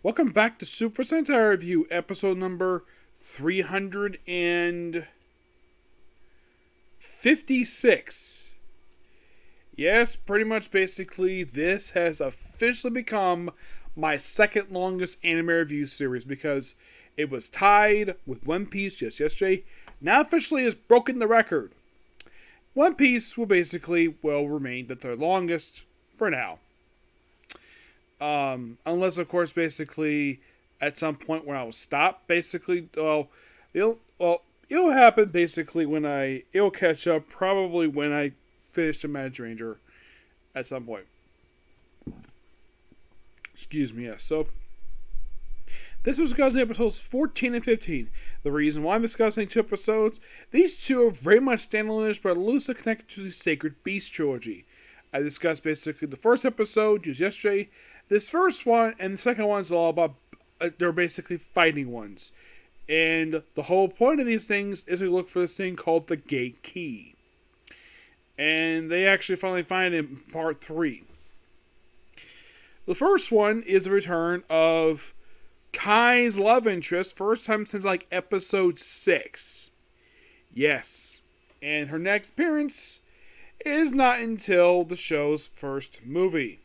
Welcome back to Super Sentai Review, episode number 356. Yes, pretty much basically, this has officially become my second longest anime review series because it was tied with One Piece just yesterday. Now officially has broken the record. One Piece will remain the third longest for now. Unless, of course, basically, at some point when I will stop, basically, it'll happen basically it'll catch up probably when I finish the Magiranger at some point. Excuse me, yes. So, this was discussing episodes 14 and 15. The reason why I'm discussing two episodes, these two are very much standalone, but loosely connected to the Sacred Beast trilogy. I discussed basically the first episode just yesterday. This first one and the second one is all about, they're basically fighting ones. And the whole point of these things is to look for this thing called the Gate Key. And they actually finally find it in part 3. The first one is the return of Kai's love interest, first time since like episode 6. Yes. And her next appearance is not until the show's first movie.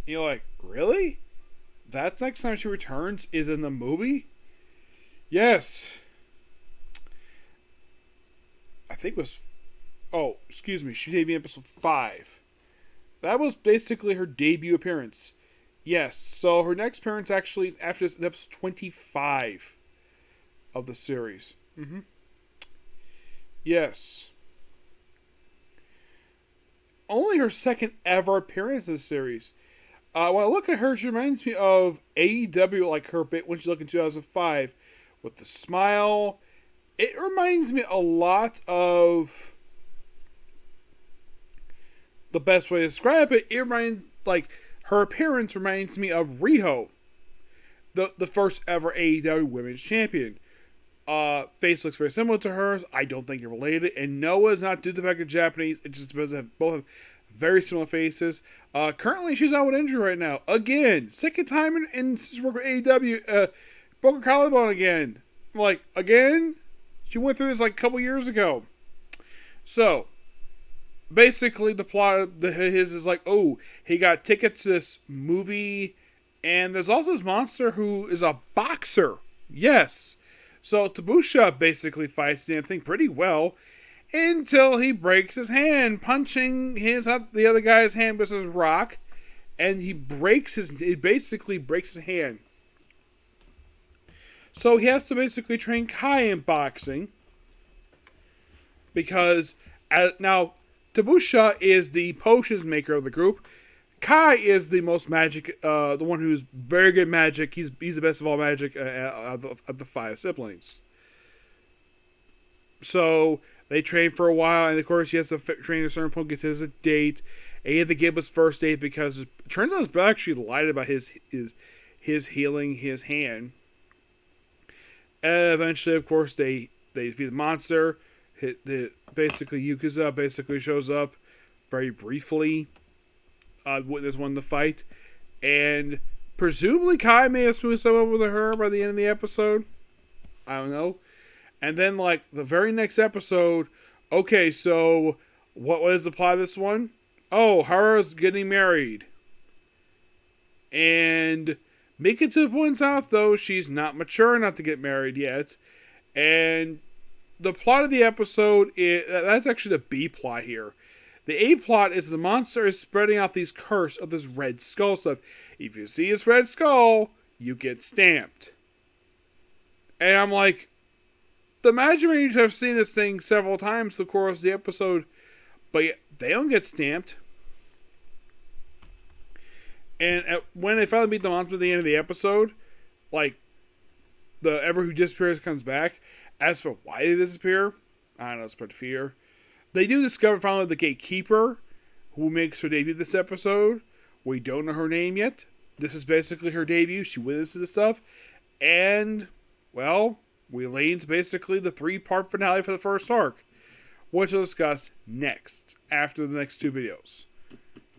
You're like, really? That's next time she returns is in the movie? Yes. I think it was... Oh, excuse me. She debuted in episode 5. That was basically her debut appearance. Yes, so her next appearance actually is after this episode 25 of the series. Yes. Only her second ever appearance in the series. When I look at her, she reminds me of AEW, like her bit when she looked in 2005 with the smile. It reminds me a lot of, the best way to describe it, her appearance reminds me of Riho, the first ever AEW Women's Champion. Face looks very similar to hers. I don't think they're related. And Noah is not due to the fact of Japanese. It just because both have very similar faces. Currently, she's out with injury right now. Again. Second time in since working with AEW. Broke her collarbone again. Again? She went through this a couple years ago. So, basically, the plot of his is he got tickets to this movie. And there's also this monster who is a boxer. Yes. So Tabusha basically fights the damn thing pretty well until he breaks his hand punching the other guy's hand with his rock, and he basically breaks his hand. So he has to basically train Kai in boxing because now Tabusha is the potions maker of the group. Kai is the most magic, the one who's very good at magic. He's the best of all magic of the 5 siblings. So they train for a while, and of course he has to train at a certain point, gets his date, and he had to give his first date because it turns out his brother actually lied about his healing his hand. And eventually, of course, they defeat the monster. Basically, Yakuza basically shows up very briefly. Witness won the fight, and presumably Kai may have smoothed someone with her by the end of the episode. I don't know. And then, the very next episode, okay, so what was the plot of this one? Oh, Hara's getting married. And make it to the point out, though, she's not mature enough to get married yet. And the plot of the episode, that's actually the B plot here. The A plot is the monster is spreading out these curse of this red skull stuff. If you see this red skull, you get stamped. And I'm like, the Magirangers have seen this thing several times the course of the episode, but they don't get stamped. And when they finally meet the monster at the end of the episode, the ever who disappears comes back. As for why they disappear, I don't know, it's part of fear. They do discover finally the gatekeeper, who makes her debut this episode. We don't know her name yet. This is basically her debut. She witnesses this stuff. And, well, we lay into basically the 3-part finale for the first arc, which we'll discuss next, after the next 2 videos.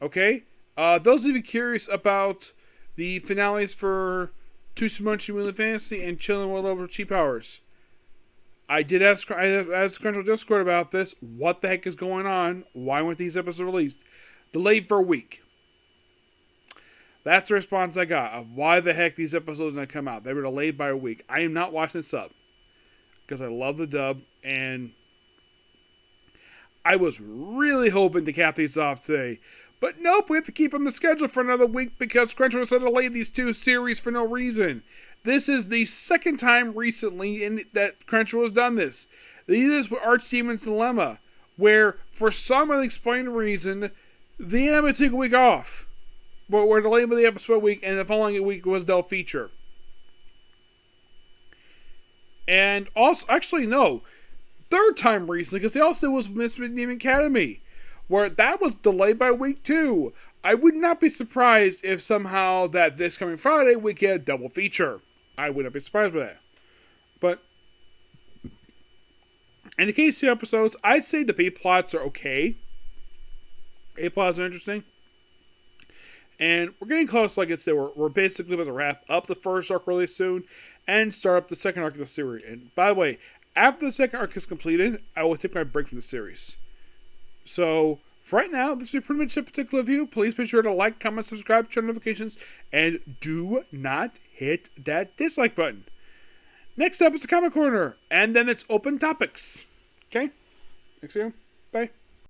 Okay? Those of you curious about the finales for Tsumonchi Wheel of Fantasy and Chillin' World Over Cheap Hours, I asked Crunchyroll Discord about this. What the heck is going on? Why weren't these episodes released? Delayed for a week. That's the response I got of why the heck these episodes didn't come out. They were delayed by a week. I am not watching this up because I love the dub, and I was really hoping to cap these off today. But nope, we have to keep on the schedule for another week because Crunchyroll said to delay these two series for no reason. This is the second time recently that Crunchyroll has done this. They did this with Archdemon's Dilemma, where for some unexplained reason, the anime took a week off. But we're delayed by the episode a week, and the following week was their feature. And also, actually, no. Third time recently, because they also was Miss Demon Academy, where that was delayed by a week too. I would not be surprised if somehow that this coming Friday we get a double feature. I would not be surprised by that. But in the case of the episodes, I'd say the B plots are okay. A plots are interesting. And we're getting close, like I said, we're basically about to wrap up the first arc really soon and start up the second arc of the series. And by the way, after the second arc is completed, I will take my break from the series. So, for right now, this will be pretty much a particular review. Please be sure to like, comment, subscribe, turn notifications, and do not hit that dislike button. Next up is the Comic Corner, and then it's open topics. Okay? Next video. Bye.